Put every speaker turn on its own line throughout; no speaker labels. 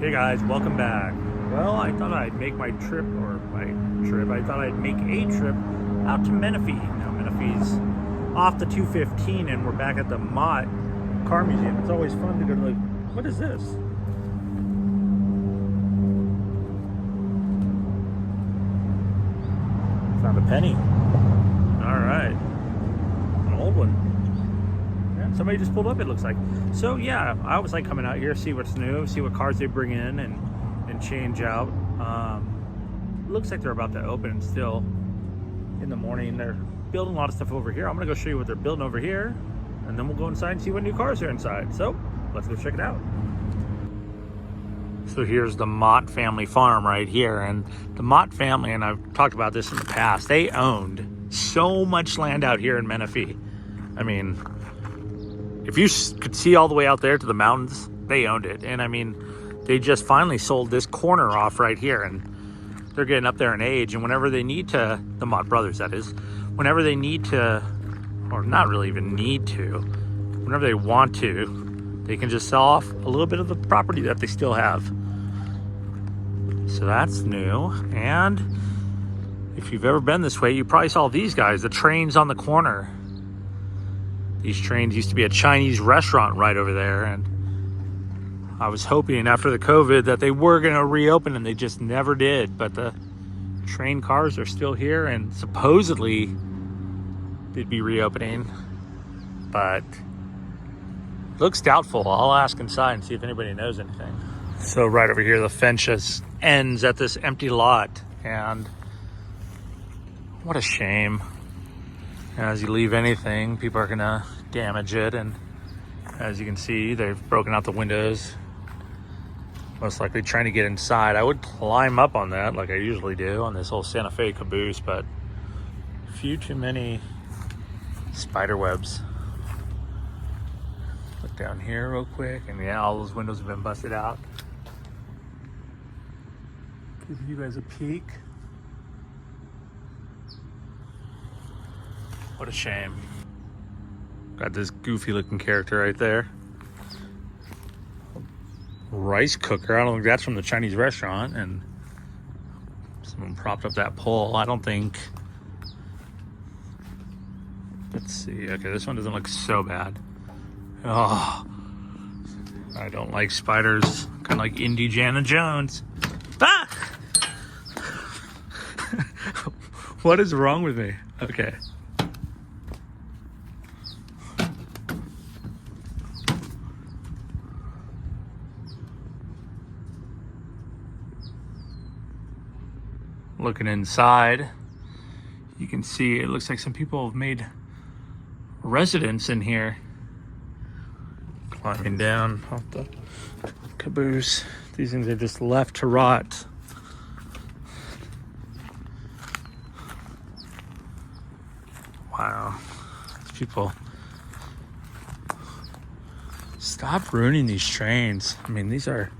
Hey guys, welcome back. Well, I thought I'd make I thought I'd make a trip out to Menifee. Now, Menifee's off the 215 and we're back at the Mott Car Museum. It's always fun to go to what is this? Found a penny. All right. An old one. Somebody just pulled up, it looks like. So yeah, I always like coming out here, see what's new, see what cars they bring in and change out. Looks like they're about to open still in the morning. They're building a lot of stuff over here. I'm gonna go show you what they're building over here, and then we'll go inside and see what new cars are inside. So let's go check it out. So here's the Mott family farm right here, and the Mott family, and I've talked about this in the past, they owned so much land out here in Menifee. I mean, if you could see all the way out there to the mountains, they owned it. And I mean, they just finally sold this corner off right here, and they're getting up there in age. And whenever they need to, the Mott brothers, that is, whenever they need to, or not really even need to, whenever they want to, they can just sell off a little bit of the property that they still have. So that's new. And if you've ever been this way, you probably saw these guys, the trains on the corner. These trains used to be a Chinese restaurant right over there, and I was hoping after the COVID that they were going to reopen, and they just never did. But the train cars are still here, and supposedly they'd be reopening, but looks doubtful. I'll ask inside and see if anybody knows anything. So right over here, the fence just ends at this empty lot, and what a shame. As you leave anything, people are gonna damage it, and as you can see, they've broken out the windows, most likely trying to get inside. I would climb up on that like I usually do on this old Santa Fe caboose, but a few too many spider webs. Look down here real quick, and yeah, all those windows have been busted out. Give you guys a peek. What a shame. Got this goofy looking character right there. Rice cooker. I don't think that's from the Chinese restaurant. And someone propped up that pole. I don't think. Let's see. Okay, this one doesn't look so bad. Oh, I don't like spiders. Kind of like Indiana Jones. Ah! What is wrong with me? Okay. Looking inside, you can see it looks like some people have made residence in here. Climbing down off the caboose. These things are just left to rot. Wow. These people, stop ruining these trains. I mean, these are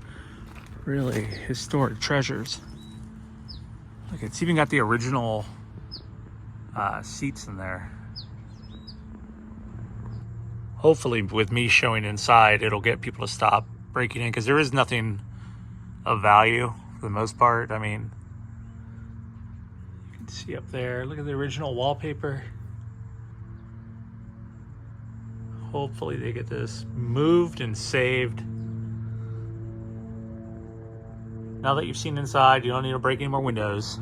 really historic treasures. Look, it's even got the original seats in there. Hopefully with me showing inside, it'll get people to stop breaking in, because there is nothing of value for the most part. I mean, you can see up there, look at the original wallpaper. Hopefully they get this moved and saved. Now that you've seen inside, you don't need to break any more windows.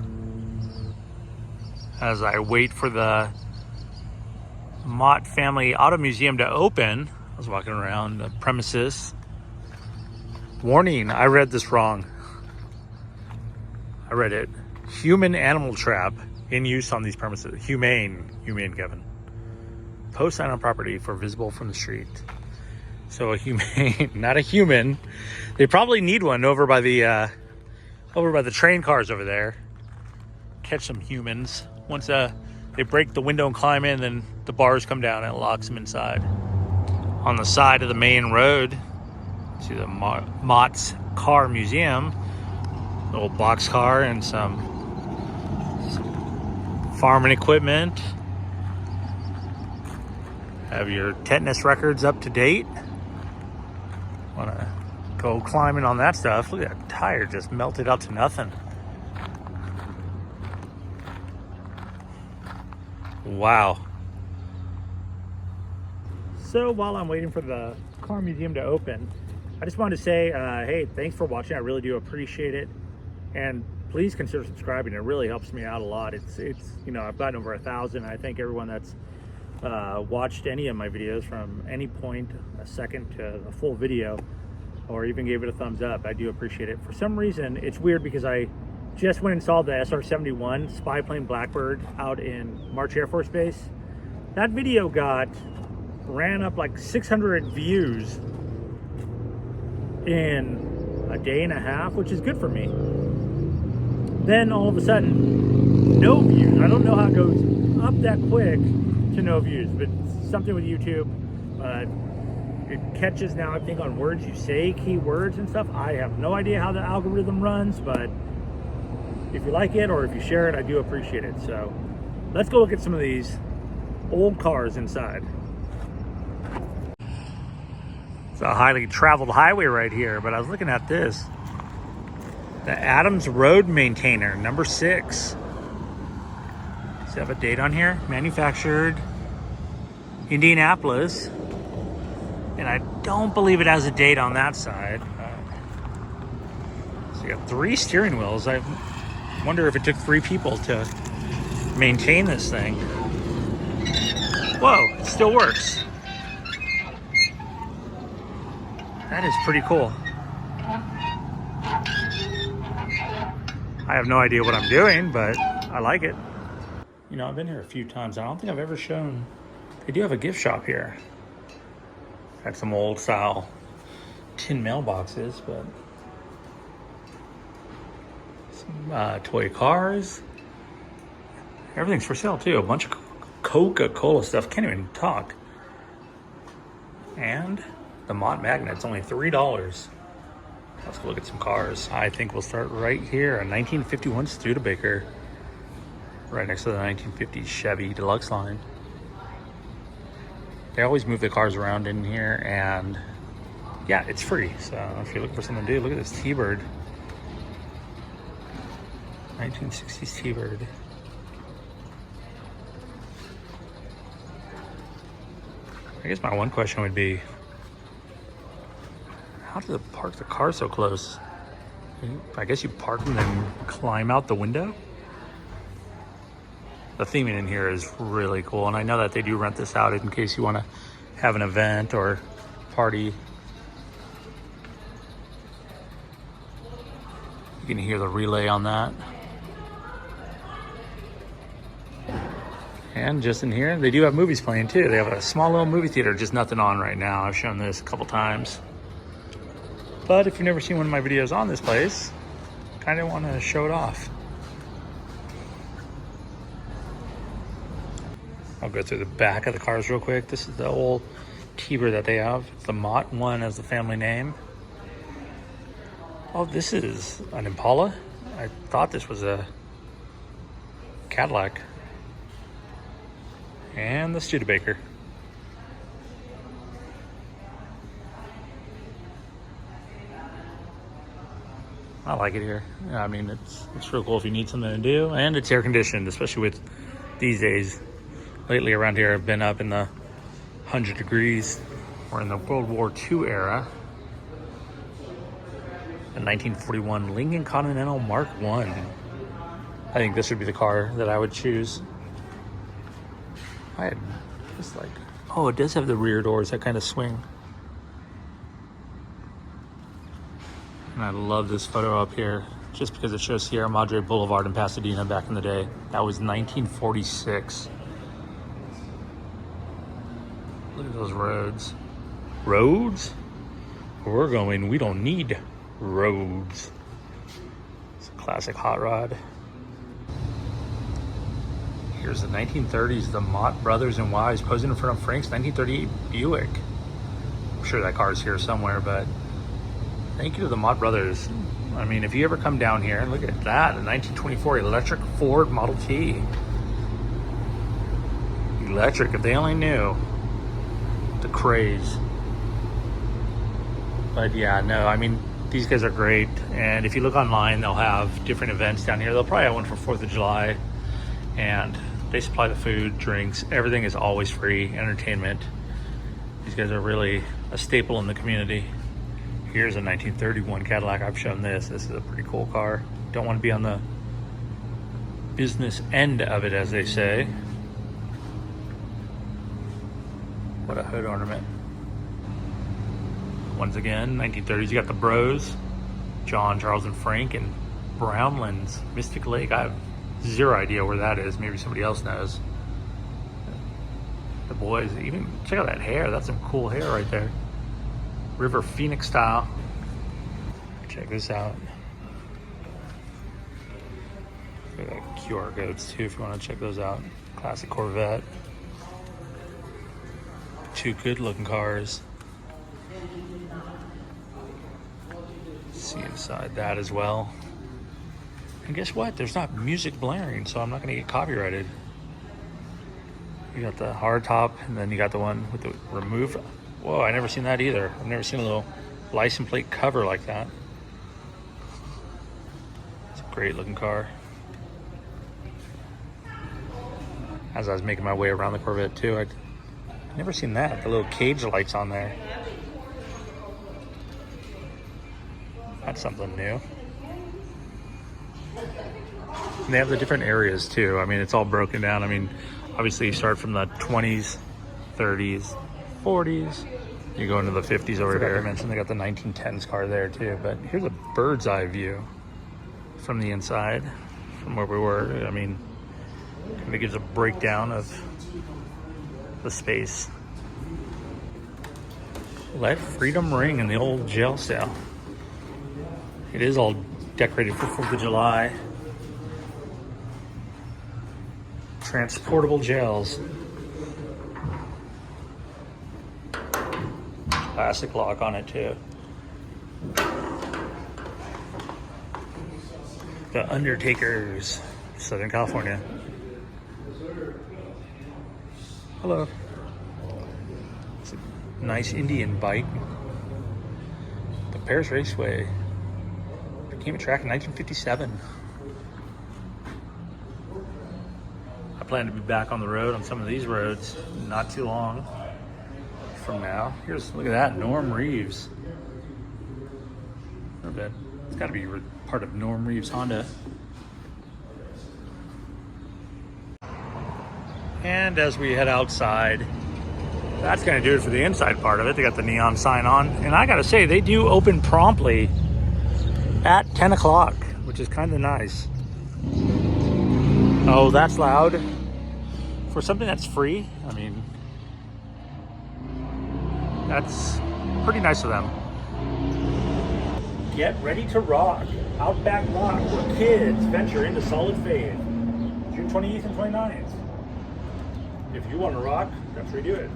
As I wait for the Mott Family Auto Museum to open, I was walking around the premises. Warning, I read this wrong. I read it. Human animal trap in use on these premises. Humane, Kevin. Post sign on property for visible from the street. So a humane, not a human. They probably need one over by the train cars over there. Catch some humans. Once they break the window and climb in, then the bars come down and it locks them inside. On the side of the main road, see the Mott's Car Museum, little box car and some farming equipment. Have your tetanus records up to date. Want to go climbing on that stuff. Look at that tire just melted out to nothing. Wow. So while I'm waiting for the car museum to open, I just wanted to say, hey, thanks for watching. I really do appreciate it. And please consider subscribing. It really helps me out a lot. It's you know, I've gotten over 1,000. I thank everyone that's watched any of my videos from any point, a second to a full video, or even gave it a thumbs up. I do appreciate it. For some reason, it's weird because I just went and saw the SR-71 spy plane Blackbird out in March Air Force Base. That video ran up like 600 views in a day and a half, which is good for me. Then all of a sudden, no views. I don't know how it goes up that quick to no views, but something with YouTube. It catches now, I think, on words you say, keywords and stuff. I have no idea how the algorithm runs, but if you like it or if you share it, I do appreciate it. So let's go look at some of these old cars inside. It's a highly traveled highway right here, but I was looking at this. The Adams Road Maintainer, number 6. Does it have a date on here? Manufactured Indianapolis. And I don't believe it has a date on that side. So you got 3 steering wheels. I wonder if it took 3 people to maintain this thing. Whoa, it still works. That is pretty cool. I have no idea what I'm doing, but I like it. You know, I've been here a few times. I don't think I've ever shown, they do have a gift shop here. Got some old style tin mailboxes, but some toy cars. Everything's for sale too. A bunch of Coca-Cola stuff. Can't even talk. And the Mott Magnet's only $3. Let's go look at some cars. I think we'll start right here. A 1951 Studebaker, right next to the 1950 Chevy Deluxe line. They always move the cars around in here, and yeah, it's free. So if you're looking for something to do, look at this T-Bird. 1960s T-Bird. I guess my one question would be, how do they park the car so close? I guess you park and then climb out the window? The theming in here is really cool, and I know that they do rent this out in case you want to have an event or party. You can hear the relay on that. And just in here, they do have movies playing too. They have a small little movie theater, just nothing on right now. I've shown this a couple times. But if you've never seen one of my videos on this place, kind of want to show it off. I'll go through the back of the cars real quick. This is the old T-Bird that they have. It's the Mott 1 as the family name. Oh, this is an Impala. I thought this was a Cadillac. And the Studebaker. I like it here. I mean, it's real cool if you need something to do, and it's air conditioned, especially with these days. Lately around here, I've been up in the 100 degrees. We're in the World War II era. The 1941 Lincoln Continental Mark I. I think this would be the car that I would choose. I had just like, oh, it does have the rear doors that kind of swing. And I love this photo up here just because it shows Sierra Madre Boulevard in Pasadena back in the day. That was 1946. Look at those roads. Roads? Where we're going, we don't need roads. It's a classic hot rod. Here's the 1930s, the Mott brothers and wives posing in front of Frank's 1938 Buick. I'm sure that car's here somewhere, but thank you to the Mott brothers. I mean, if you ever come down here, look at that, a 1924 electric Ford Model T. Electric, if they only knew the craze. But yeah, no, I mean, these guys are great. And if you look online, they'll have different events down here. They'll probably have one for 4th of July. And they supply the food, drinks, everything is always free, entertainment. These guys are really a staple in the community. Here's a 1931 Cadillac. I've shown this. This is a pretty cool car. Don't want to be on the business end of it, as they say. What a hood ornament. Once again, 1930s, you got the Bros, John, Charles, and Frank, and Brownlands, Mystic Lake. I have zero idea where that is. Maybe somebody else knows. The boys, even check out that hair. That's some cool hair right there. River Phoenix style. Check this out. Look at that QR codes too if you want to check those out. Classic Corvette. Two good looking cars. See inside that as well. And guess what? There's not music blaring, so I'm not going to get copyrighted. You got the hard top, and then you got the one with the remove. Whoa, I never seen that either. I've never seen a little license plate cover like that. It's a great looking car. As I was making my way around the Corvette too, I'd never seen that. The little cage lights on there. That's something new. And they have the different areas too. I mean, it's all broken down. I mean, obviously you start from the 20s, 30s, 40s. You go into the 50s over here. I mentioned they got the 1910's car there too. But here's a bird's eye view from the inside, from where we were. I mean, kind of gives a breakdown of the space. Let freedom ring in the old jail cell. It is all decorated for 4th of July. Transportable jails. Classic lock on it too. The Undertakers, Southern California. Hello. It's a nice Indian bike. The Paris Raceway became a track in 1957. I plan to be back on the road on some of these roads not too long from now. Look at that, Norm Reeves. It's got to be part of Norm Reeves Honda. And as we head outside, that's going to do it for the inside part of it. They got the neon sign on, and I got to say, they do open promptly at 10 o'clock, which is kind of nice. Oh, that's loud. For something that's free, I mean, that's pretty nice of them. Get ready to rock. Outback Rock, where kids venture into solid faith. June 28th and 29th. If you want to rock, that's where you do it.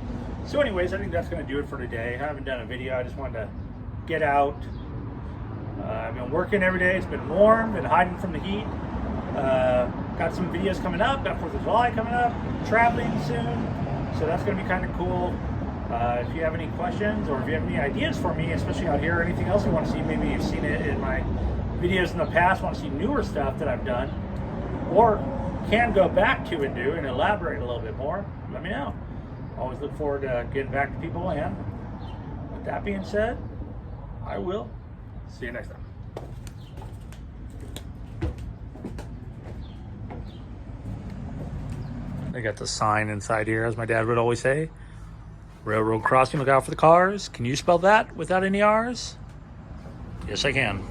So anyways, I think that's going to do it for today. I haven't done a video. I just wanted to get out. I've been working every day. It's been warm, been hiding from the heat. Got some videos coming up. Got 4th of July coming up. Traveling soon. So that's going to be kind of cool. If you have any questions or if you have any ideas for me, especially out here, or anything else you want to see, maybe you've seen it in my videos in the past, want to see newer stuff that I've done, or can go back to and do and elaborate a little bit more, let me know. Always look forward to getting back to people, and with that being said, I will see you next time. They got the sign inside here, as my dad would always say. Railroad crossing, look out for the cars. Can you spell that without any R's? Yes, I can.